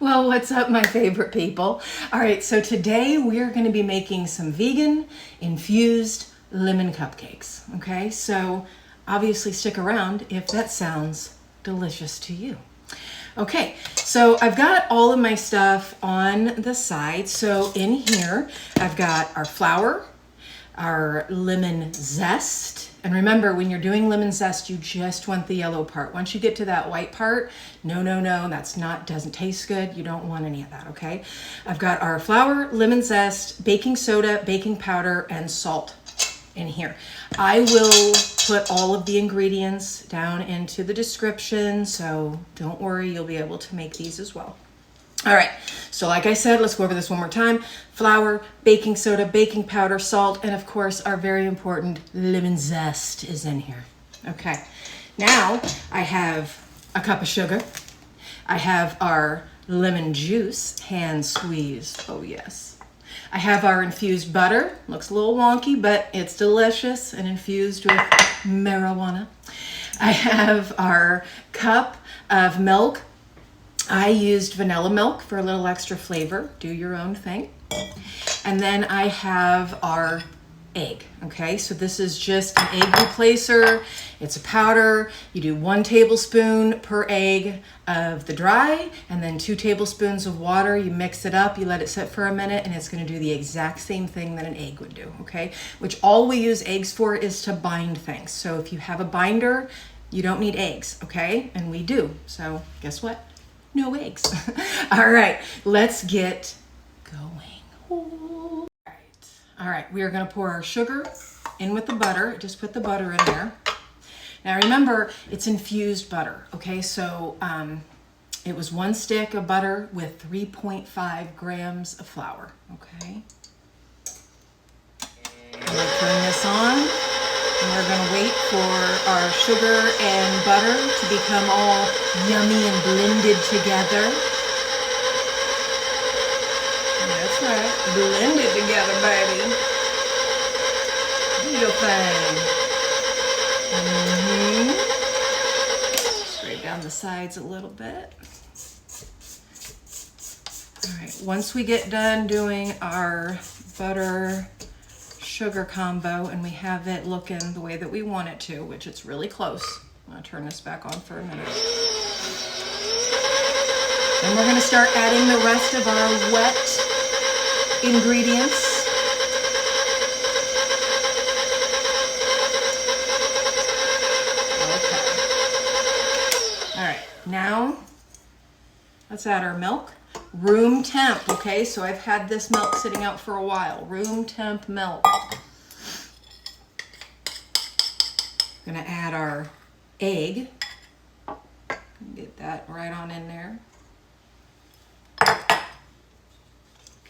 Well, what's up, my favorite people? All right, so today we're going to be making some vegan infused lemon cupcakes. Okay, so obviously stick around if that sounds delicious to you. Okay, so I've got all of my stuff on the side. So in here, I've got our flour, our lemon zest. And remember, when you're doing lemon zest, you just want the yellow part. Once you get to that white part, no, doesn't taste good. You don't want any of that, okay? I've got our flour, lemon zest, baking soda, baking powder, and salt in here. I will put all of the ingredients down into the description, so don't worry, you'll be able to make these as well. All right, so like I said, let's go over this one more time. Flour, baking soda, baking powder, salt, and of course our very important lemon zest is in here. Okay, now I have a cup of sugar. I have our lemon juice, hand squeezed, oh yes. I have our infused butter, looks a little wonky, but it's delicious and infused with marijuana. I have our cup of milk. I used vanilla milk for a little extra flavor. Do your own thing. And then I have our egg. Okay, so this is just an egg replacer. It's a powder. You do 1 tablespoon per egg of the dry and then 2 tablespoons of water. You mix it up, you let it sit for a minute, and it's going to do the exact same thing that an egg would do. Okay, which all we use eggs for is to bind things. So if you have a binder, you don't need eggs. Okay, and we do. So guess what? No eggs. All right, let's get going. All right, we are gonna pour our sugar in with the butter. Just put the butter in there. Now remember, it's infused butter, okay? So it was 1 stick of butter with 3.5 grams of flour, okay? I'm gonna turn this on. And we're going to wait for our sugar and butter to become all yummy and blended together. That's right, blended together, baby. Do your thing. Scrape down the sides a little bit. All right, once we get done doing our butter sugar combo and we have it looking the way that we want it to, which it's really close. I'm gonna turn this back on for a minute. And we're gonna start adding the rest of our wet ingredients. Okay. All right, now let's add our milk. Room temp, okay? So I've had this milk sitting out for a while. Room temp milk. Gonna add our egg. Get that right on in there. Okay,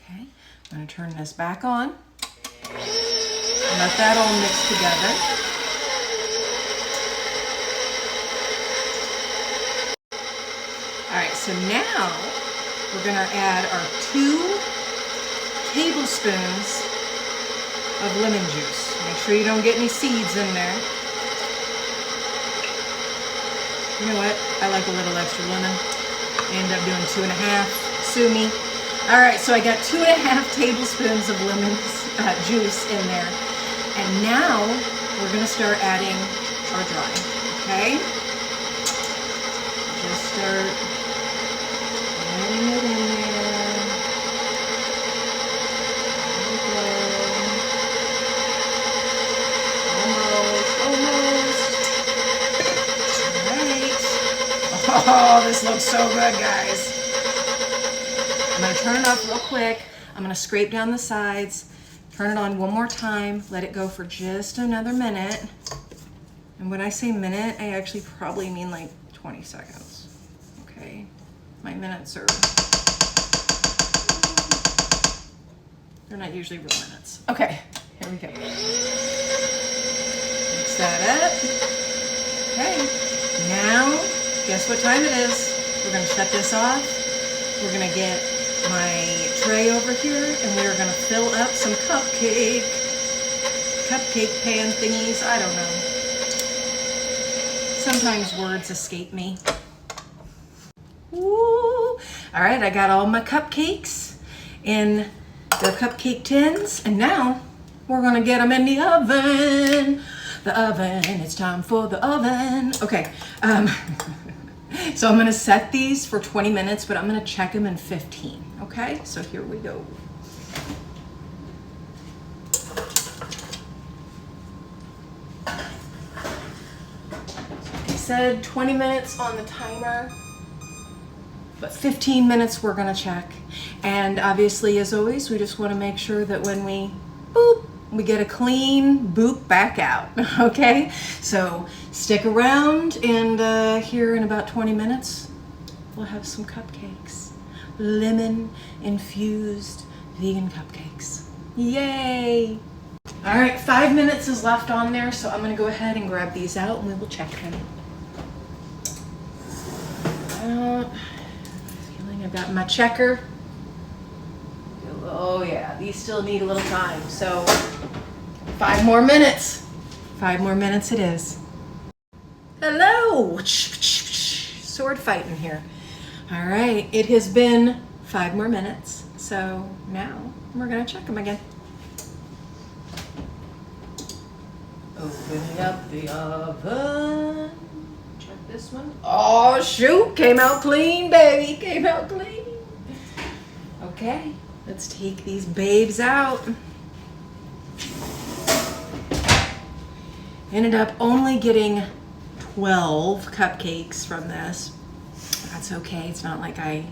I'm gonna turn this back on. Let that all mix together. All right, so now we're gonna add our 2 tablespoons of lemon juice. Make sure you don't get any seeds in there. You know what? I like a little extra lemon. I end up doing 2.5. Sue me. All right, so I got 2.5 tablespoons of lemon juice in there. And now we're gonna start adding our dry, okay? Just start adding it in there. There we go. Almost. All right. Oh, this looks so good, guys. I'm gonna turn it off real quick. I'm gonna scrape down the sides, turn it on one more time, let it go for just another minute. And when I say minute, I actually probably mean like 20 seconds. Okay, my minutes are, they're not usually real minutes. Okay, here we go. Mix that up. Okay, now, guess what time it is? We're gonna shut this off. We're gonna get my tray over here and we are gonna fill up some cupcake pan thingies. I don't know. Sometimes words escape me. Ooh. All right, I got all my cupcakes in their cupcake tins, and now we're gonna get them in the oven. The oven, it's time for the oven. Okay, so I'm gonna set these for 20 minutes, but I'm gonna check them in 15, okay? So here we go. I said 20 minutes on the timer, but 15 minutes we're gonna check. And obviously, as always, we just wanna make sure that when we boop, we get a clean boop back out, okay? So stick around, and here in about 20 minutes, we'll have some cupcakes. Lemon infused vegan cupcakes. Yay! All right, 5 minutes is left on there, so I'm gonna go ahead and grab these out and we will check them. Feeling I've got my checker. Oh yeah, these still need a little time. So 5 more minutes. 5 more minutes it is. Hello! Sword fighting here. All right, it has been 5 more minutes. So now we're gonna check them again. Opening up the oven. Check this one. Oh shoot, came out clean, baby, came out clean. Okay, let's take these babes out. Ended up only getting 12 cupcakes from this. That's okay, it's not like I,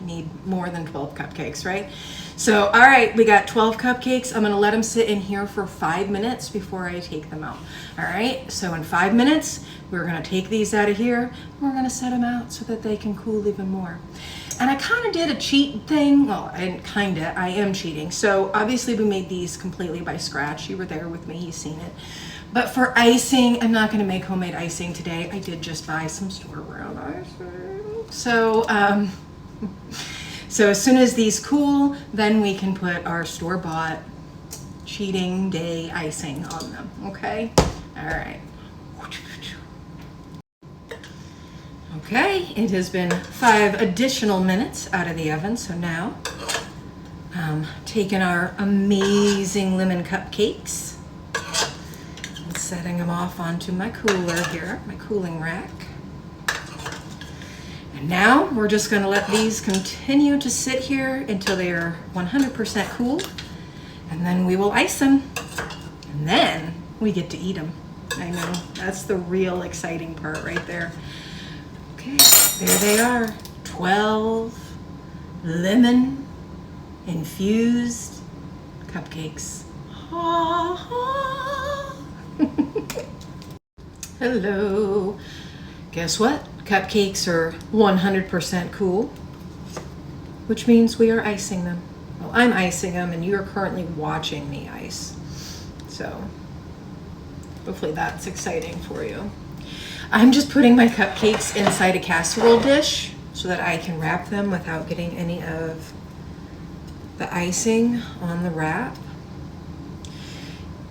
need more than 12 cupcakes, right? So, all right, we got 12 cupcakes. I'm gonna let them sit in here for 5 minutes before I take them out. All right, so in 5 minutes, we're gonna take these out of here. We're gonna set them out so that they can cool even more. And I kind of did a cheat thing. Well, I am cheating. So obviously we made these completely by scratch. You were there with me, you've seen it. But for icing, I'm not gonna make homemade icing today. I did just buy some store-brand icing. So as soon as these cool, then we can put our store-bought cheating day icing on them, okay? All right. Okay, it has been 5 additional minutes out of the oven, so now taking our amazing lemon cupcakes and setting them off onto my cooler here, my cooling rack. And now we're just gonna let these continue to sit here until they are 100% cool, and then we will ice them, and then we get to eat them. I know, that's the real exciting part right there. Okay, there they are, 12 lemon infused cupcakes. Hello. Guess what? Cupcakes are 100% cool, which means we are icing them. Well, I'm icing them and you're currently watching me ice. So hopefully that's exciting for you. I'm just putting my cupcakes inside a casserole dish so that I can wrap them without getting any of the icing on the wrap.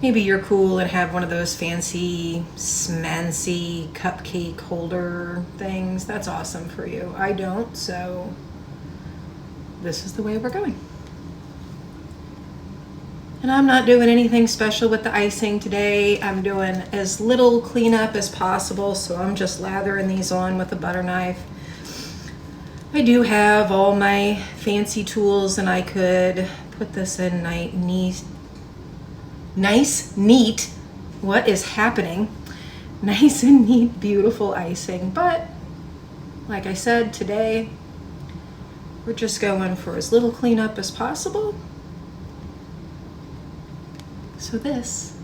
Maybe you're cool and have one of those fancy, smancy cupcake holder things. That's awesome for you. I don't, so this is the way we're going. And I'm not doing anything special with the icing today. I'm doing as little cleanup as possible, so I'm just lathering these on with a butter knife. I do have all my fancy tools, and I could put this in nice, neat, what is happening? Nice and neat, beautiful icing. But like I said, today, we're just going for as little cleanup as possible. So this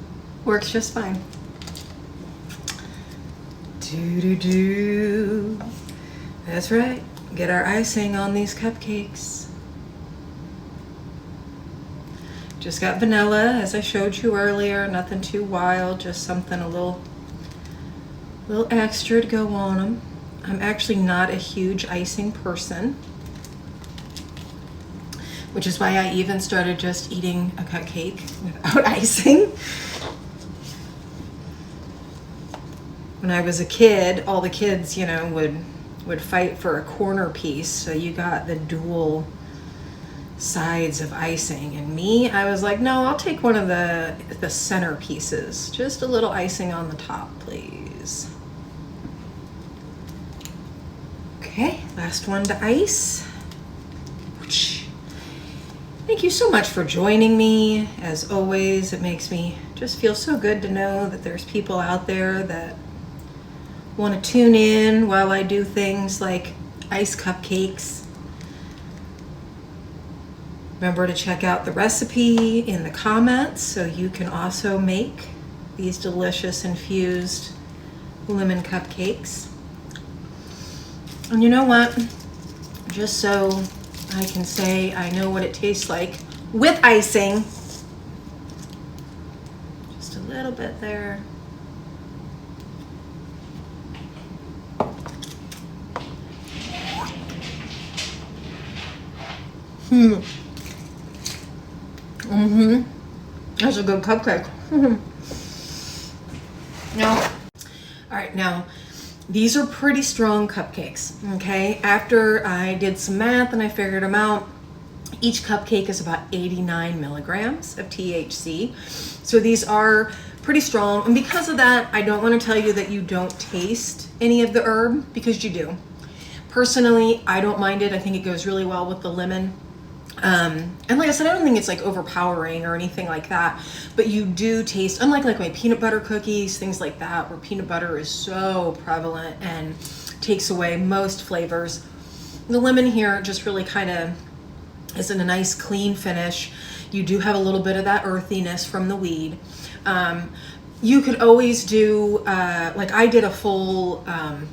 works just fine. Do. That's right. Get our icing on these cupcakes. Just got vanilla, as I showed you earlier. Nothing too wild, just something a little extra to go on them. I'm actually not a huge icing person, which is why I even started just eating a cupcake without icing. When I was a kid, all the kids, would would fight for a corner piece, so you got the dual sides of icing. And me, I was like, no, I'll take one of the center pieces. Just a little icing on the top, please. Okay, last one to ice. Thank you so much for joining me. As always, it makes me just feel so good to know that there's people out there that want to tune in while I do things like ice cupcakes. Remember to check out the recipe in the comments so you can also make these delicious infused lemon cupcakes. And you know what? Just so I can say I know what it tastes like with icing. Just a little bit there. That's a good cupcake. Now, these are pretty strong cupcakes, okay? After I did some math and I figured them out, each cupcake is about 89 milligrams of THC. So these are pretty strong. And because of that, I don't want to tell you that you don't taste any of the herb, because you do. Personally, I don't mind it. I think it goes really well with the lemon. And like I said, I don't think it's like overpowering or anything like that, but you do taste, unlike like my peanut butter cookies, things like that, where peanut butter is so prevalent and takes away most flavors. The lemon here just really kind of is in a nice clean finish. You do have a little bit of that earthiness from the weed. You could always do, like I did a full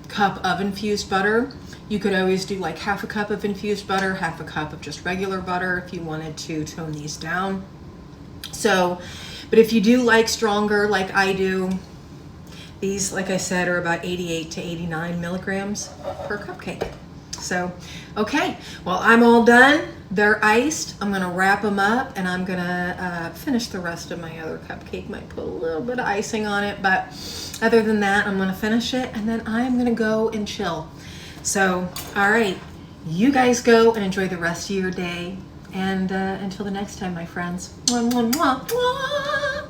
cup of infused butter. You could always do like half a cup of infused butter, half a cup of just regular butter if you wanted to tone these down. So, but if you do like stronger like I do, these, like I said, are about 88 to 89 milligrams per cupcake. So, okay, well, I'm all done. They're iced. I'm gonna wrap them up and I'm gonna finish the rest of my other cupcake. Might put a little bit of icing on it, but other than that, I'm gonna finish it and then I'm gonna go and chill. So, all right, you guys go and enjoy the rest of your day. And until the next time, my friends. Mwah, mwah, mwah, mwah.